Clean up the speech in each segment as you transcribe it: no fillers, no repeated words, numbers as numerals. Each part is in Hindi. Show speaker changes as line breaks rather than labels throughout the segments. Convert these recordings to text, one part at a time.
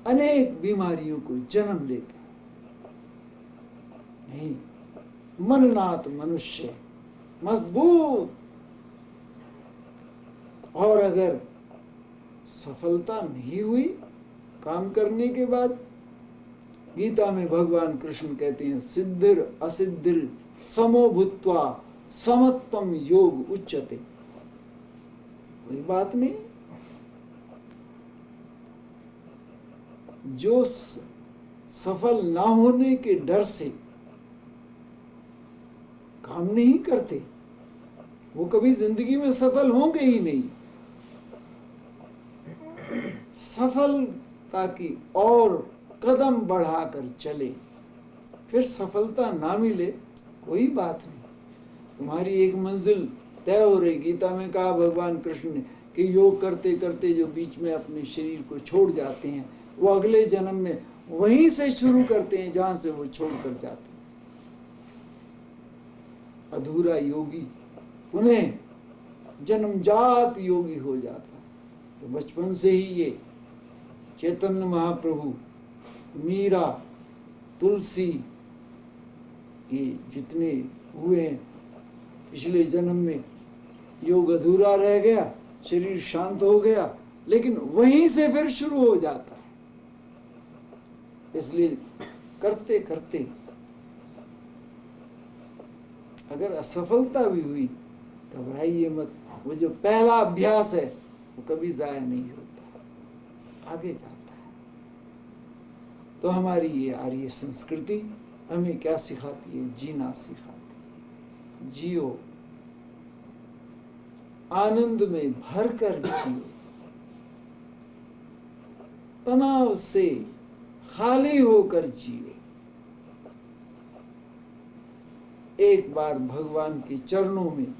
अनेक बीमारियों को जन्म लेता है। नहीं, मननात मनुष्य मजबूत। और अगर सफलता नहीं हुई काम करने के बाद, गीता में भगवान कृष्ण कहते हैं सिद्धिर असिद्धिर समो भूत्वा समत्वम योग उच्यते। कोई बात नहीं, जो सफल ना होने के डर से काम नहीं करते, वो कभी जिंदगी में सफल होंगे ही नहीं। सफलता की और कदम बढ़ाकर चले, फिर सफलता ना मिले कोई बात नहीं, तुम्हारी एक मंजिल तय हो रही। गीता में कहा भगवान कृष्ण ने कि योग करते करते जो बीच में अपने शरीर को छोड़ जाते हैं, वो अगले जन्म में वहीं से शुरू करते हैं जहां से वो छोड़ कर जाते हैं। अधूरा योगी पुनः जन्मजात योगी हो जाता है। तो बचपन से ही ये चैतन्य महाप्रभु, मीरा, तुलसी, ये जितने हुए पिछले जन्म में योग अधूरा रह गया, शरीर शांत हो गया, लेकिन वहीं से फिर शुरू हो जाता है। इसलिए करते करते अगर असफलता भी हुई, घबराइए मत। वो जो पहला अभ्यास है वो कभी जाया नहीं होता, आगे जाता है। तो हमारी ये आर्य संस्कृति हमें क्या सिखाती है? जीना सिखाती है। जियो, आनंद में भरकर जियो, तनाव से खाली होकर जियो। एक बार भगवान के चरणों में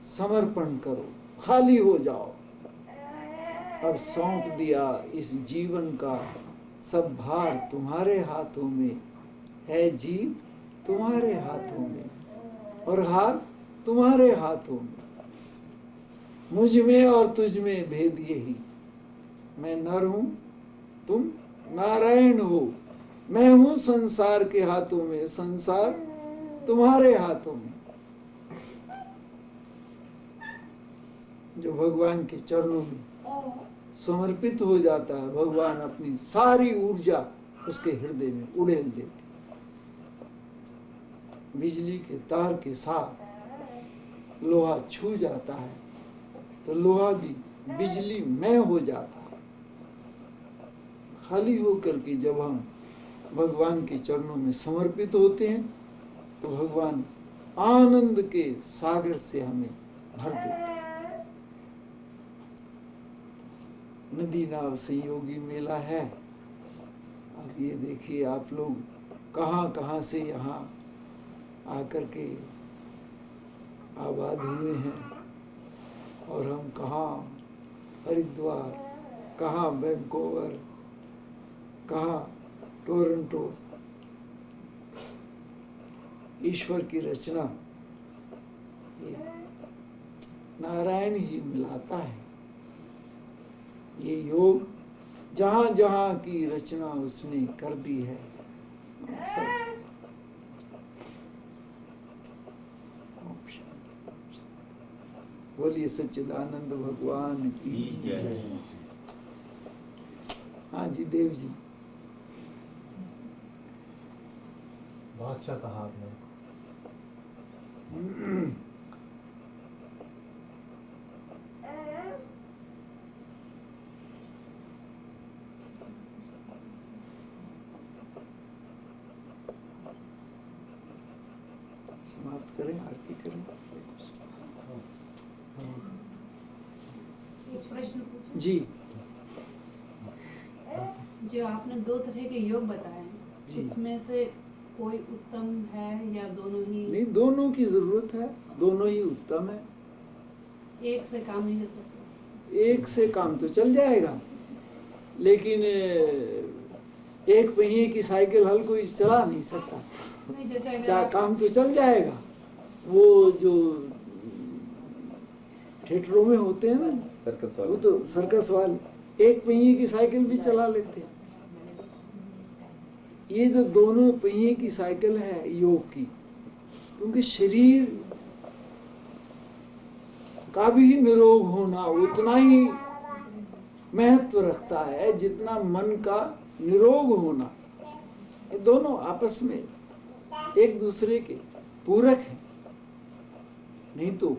समर्पण करो, खाली हो जाओ। अब सौंप दिया इस जीवन का सब भार तुम्हारे हाथों में है। जीत तुम्हारे हाथों में और हार तुम्हारे हाथों में। मुझ में और तुझ में भेद यही, मैं नर हूं, तुम नारायण हो। मैं हूं संसार के हाथों में, संसार तुम्हारे हाथों में। जो भगवान के चरणों में समर्पित हो जाता है, भगवान अपनी सारी ऊर्जा उसके हृदय में उड़ेल देते। बिजली के तार के साथ लोहा छू जाता है तो लोहा भी बिजली में हो जाता है। खाली होकर के जब हम भगवान के चरणों में समर्पित होते हैं तो भगवान आनंद के सागर से हमें भर देते हैं। नदी नाव संयोगी मेला है। अब ये देखिए आप लोग कहाँ कहाँ से यहाँ आकर के आबाद हुए हैं, और हम कहाँ हरिद्वार, कहाँ वैंकूवर, कहाँ टोरंटो। ईश्वर की रचना ये नारायण ही मिलाता है। ये योग जहाँ जहाँ की रचना उसने कर दी है, सब बोलिए सच्चिदानंद भगवान की जय। हाँ जी देव जी,
बहुत अच्छा कहा आपने।
समाप्त करें, आरती करें।
प्रश्न पूछूं?
जी,
जो आपने दो तरह के योग बताए, उसमें से कोई उत्तम है या दोनों ही?
नहीं, दोनों की जरूरत है, दोनों ही उत्तम है।
एक से काम नहीं हो सकता?
एक से काम तो चल जाएगा, लेकिन एक पहिए की साइकिल हल कोई चला नहीं सकता।
नहीं, जैसे
चाहे काम तो चल जाएगा। वो जो थिएटरों में होते हैं ना,
सर्कस
वो
वाले।
तो सर्कस वाले एक पहिए की साइकिल भी चला लेते हैं। ये जो दोनों पहिए की साइकिल है योग की, क्योंकि शरीर का भी निरोग होना उतना ही महत्व रखता है जितना मन का निरोग होना। ये दोनों आपस में एक दूसरे के पूरक हैं। नहीं तो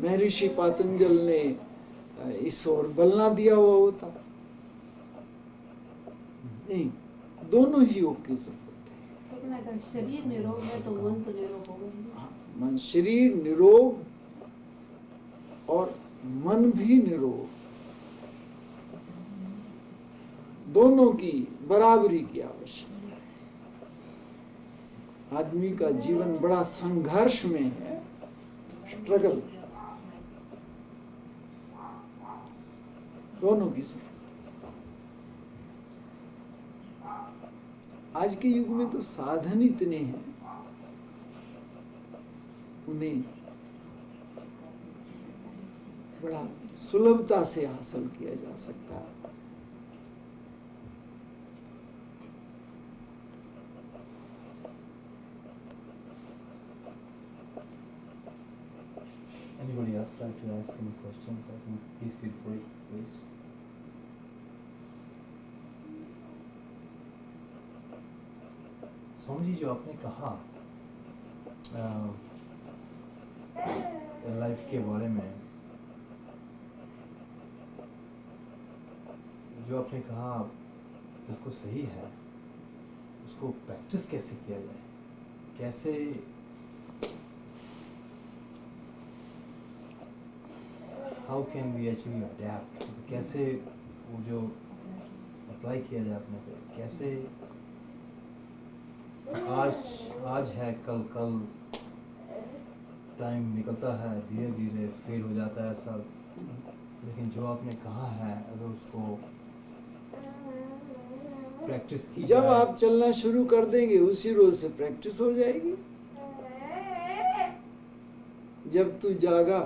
महर्षि पातंजल ने इस ओर बल ना दिया हुआ होता। नहीं, दोनों ही योग की जरूरत है।
लेकिन अगर शरीर निरोग है तो मन तो निरोग होगा ही।
हाँ, मन, शरीर निरोग और मन भी निरोग, दोनों की बराबरी की आवश्यकता है। आदमी का जीवन बड़ा संघर्ष में है, स्ट्रगल, दोनों की जरूरत। आज के युग में तो साधन इतने हैं, उन्हें बड़ा सुलभता से हासिल किया जा सकता है।
Anybody else like to ask any questions? I think please feel free, please. Swami ji, जो आपने कहा लाइफ के बारे में, जो आपने कहा उसको सही है, उसको प्रैक्टिस कैसे किया जाए, कैसे how can we actually adapt, कैसे वो जो अप्लाई किया जाए अपने पे, कैसे आज है कल टाइम निकलता है, धीरे धीरे फेल हो जाता है सब। लेकिन जो आपने कहा है, अगर उसको प्रैक्टिस की
जब
जाए,
आप चलना शुरू कर देंगे उसी रोज से प्रैक्टिस हो जाएगी। जब तू जागा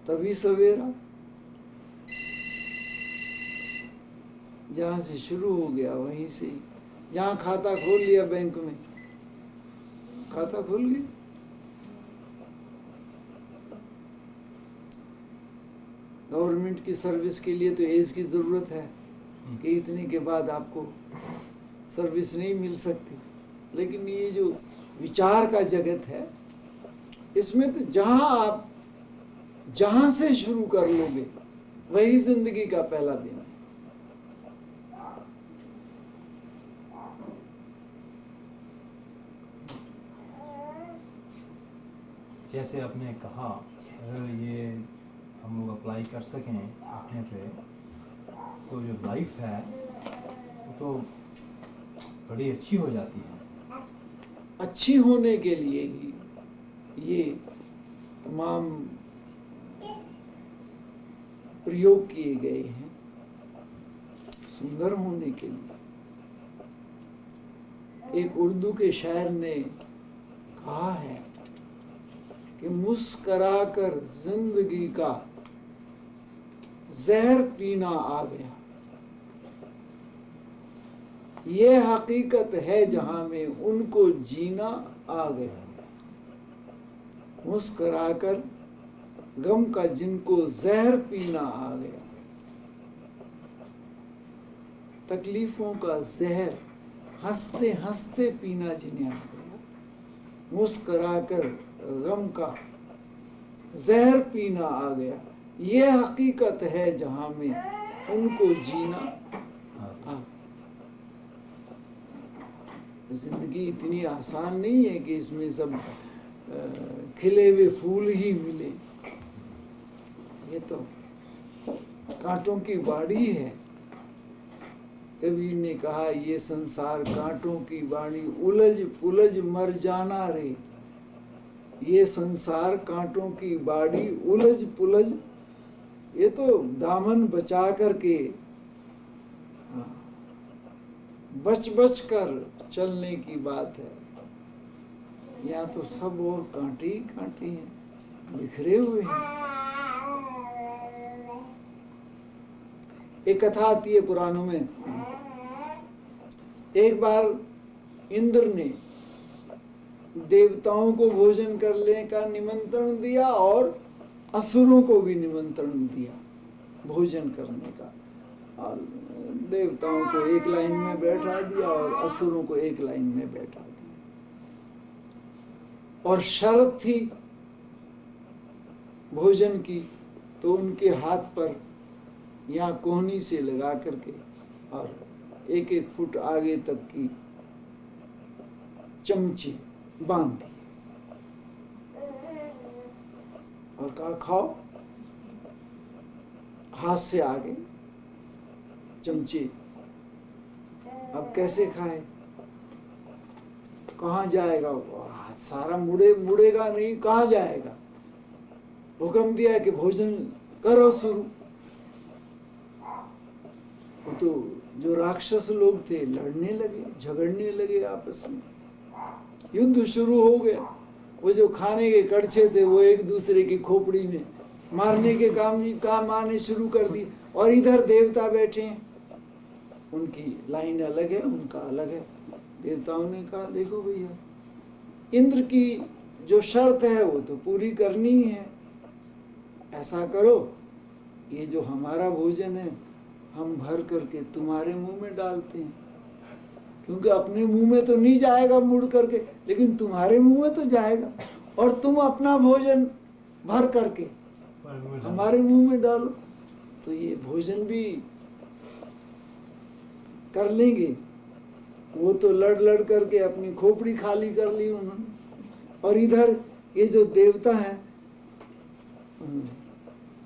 तभी सवेरा, जहां से शुरू हो गया वहीं से, जहां खाता खोल लिया बैंक में, खाता खोल गया। गवर्नमेंट की सर्विस के लिए तो एज की जरूरत है कि इतने के बाद आपको सर्विस नहीं मिल सकती। लेकिन ये जो विचार का जगत है, इसमें तो जहां से शुरू कर लोगे वही जिंदगी का पहला दिन है।
जैसे आपने कहा, अगर ये हम लोग अप्लाई कर सकें अपने पे, तो जो लाइफ है वो तो बड़ी अच्छी हो जाती है।
अच्छी होने के लिए ही ये तमाम प्रयोग किए गए हैं, सुंदर होने के लिए। एक उर्दू के शायर ने कहा है कि मुस्कराकर जिंदगी का जहर पीना आ गया, ये हकीकत है जहां में उनको जीना आ गया। मुस्कराकर गम का जिनको जहर पीना आ गया, तकलीफों का जहर हंसते हंसते पीना जिन्हें आ गया। मुस्कराकर गम का जहर पीना आ गया, ये हकीकत है जहां में उनको जीना आ। जिंदगी इतनी आसान नहीं है कि इसमें सब खिले हुए फूल ही मिले। ये तो कांटों की बाड़ी है। कबीर ने कहा, ये संसार कांटों की बाड़ी, उलझ पुलझ मर जाना रे। ये संसार कांटों की बाड़ी, उलझ पुलझ, ये तो दामन बचा करके बच बच कर चलने की बात है। यहाँ तो सब और कांटे ही कांटे हैं, बिखरे हुए हैं। एक कथा आती है पुराणों में एक बार इंद्र ने देवताओं को भोजन करने का निमंत्रण दिया और असुरों को भी निमंत्रण दिया भोजन करने का, और देवताओं को एक लाइन में बैठा दिया और असुरों को एक लाइन में बैठा दिया। और शर्त थी भोजन की, तो उनके हाथ पर यहाँ कोहनी से लगा करके और 1-1 फुट आगे तक की चमची बांध दी और कहा खाओ। हाथ से आगे चमचे, अब कैसे खाए, कहाँ जाएगा, हाथ सारा मुड़ेगा नहीं, कहाँ जाएगा। हुक्म दिया कि भोजन करो शुरू। तो जो राक्षस लोग थे लड़ने लगे, झगड़ने लगे आपस में, युद्ध शुरू हो गया। वो जो खाने के कड़छे थे वो एक दूसरे की खोपड़ी में मारने के काम आने शुरू कर दी। और इधर देवता बैठे हैं, उनकी लाइन अलग है, उनका अलग है। देवताओं ने कहा देखो भैया, इंद्र की जो शर्त है वो तो पूरी करनी ही है। ऐसा करो, ये जो हमारा भोजन है हम भर करके तुम्हारे मुंह में डालते हैं, क्योंकि अपने मुंह में तो नहीं जाएगा मुड़ करके, लेकिन तुम्हारे मुंह में तो जाएगा। और तुम अपना भोजन भर करके हमारे मुंह में डालो, तो ये भोजन भी कर लेंगे। वो तो लड़ करके अपनी खोपड़ी खाली कर ली उन्होंने, और इधर ये जो देवता हैं उन्होंने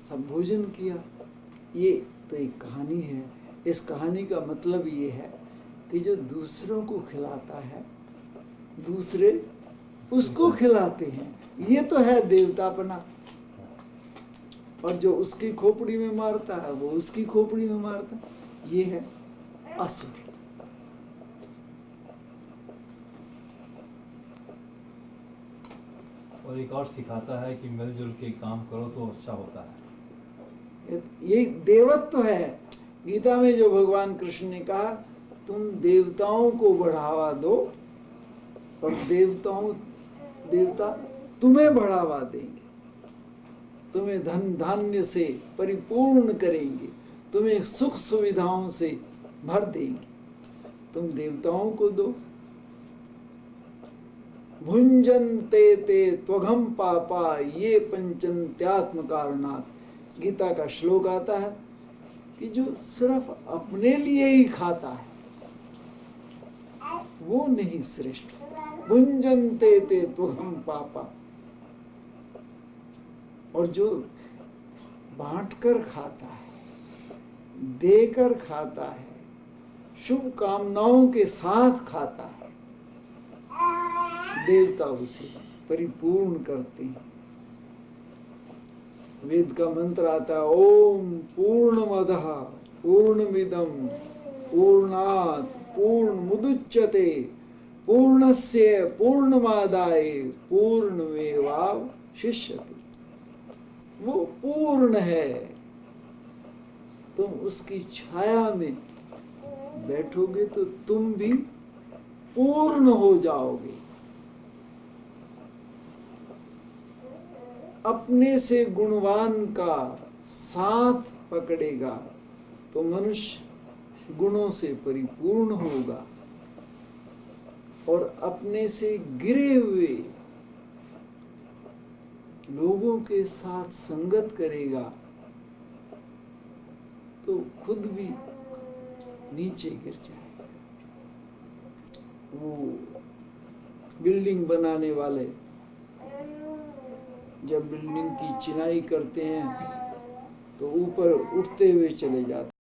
सब भोजन किया। ये तो एक कहानी है। इस कहानी का मतलब ये है कि जो दूसरों को खिलाता है दूसरे उसको खिलाते हैं, ये तो है देवतापना। और जो उसकी खोपड़ी में मारता है वो उसकी खोपड़ी में मारता है, ये है असुर।
और एक और सिखाता है कि मिलजुल के काम करो तो अच्छा होता है।
ये देवत्व है। गीता में जो भगवान कृष्ण ने कहा तुम देवताओं को बढ़ावा दो और देवता तुम्हें बढ़ावा देंगे, तुम्हें धन धान्य से परिपूर्ण करेंगे, तुम्हें सुख सुविधाओं से भर देंगे। तुम देवताओं को दो। भुंजन्ते ते त्वघम पापा ये पंचन्त्यात्म कारणात्। गीता का श्लोक आता है कि जो सिर्फ अपने लिए ही खाता है वो नहीं श्रेष्ठ। भुंजन्ते ते त्वघम पापा। और जो बांटकर खाता है, देकर खाता है, शुभ कामनाओं के साथ खाता है, देवता उसे परिपूर्ण करते हैं। वेद का मंत्र आता है ओम पूर्णमदः पूर्णमिदं पूर्णात् पूर्णमुदुच्यते पूर्णस्य पूर्णमादाय पूर्णमेवावशिष्यते। वो पूर्ण है। तुम उसकी छाया में बैठोगे तो तुम भी पूर्ण हो जाओगे। अपने से गुणवान का साथ पकड़ेगा तो मनुष्य गुणों से परिपूर्ण होगा, और अपने से गिरे हुए लोगों के साथ संगत करेगा तो खुद भी नीचे गिर जाएगा। वो बिल्डिंग बनाने वाले जब बिल्डिंग की चिनाई करते हैं तो ऊपर उठते हुए चले जाते हैं।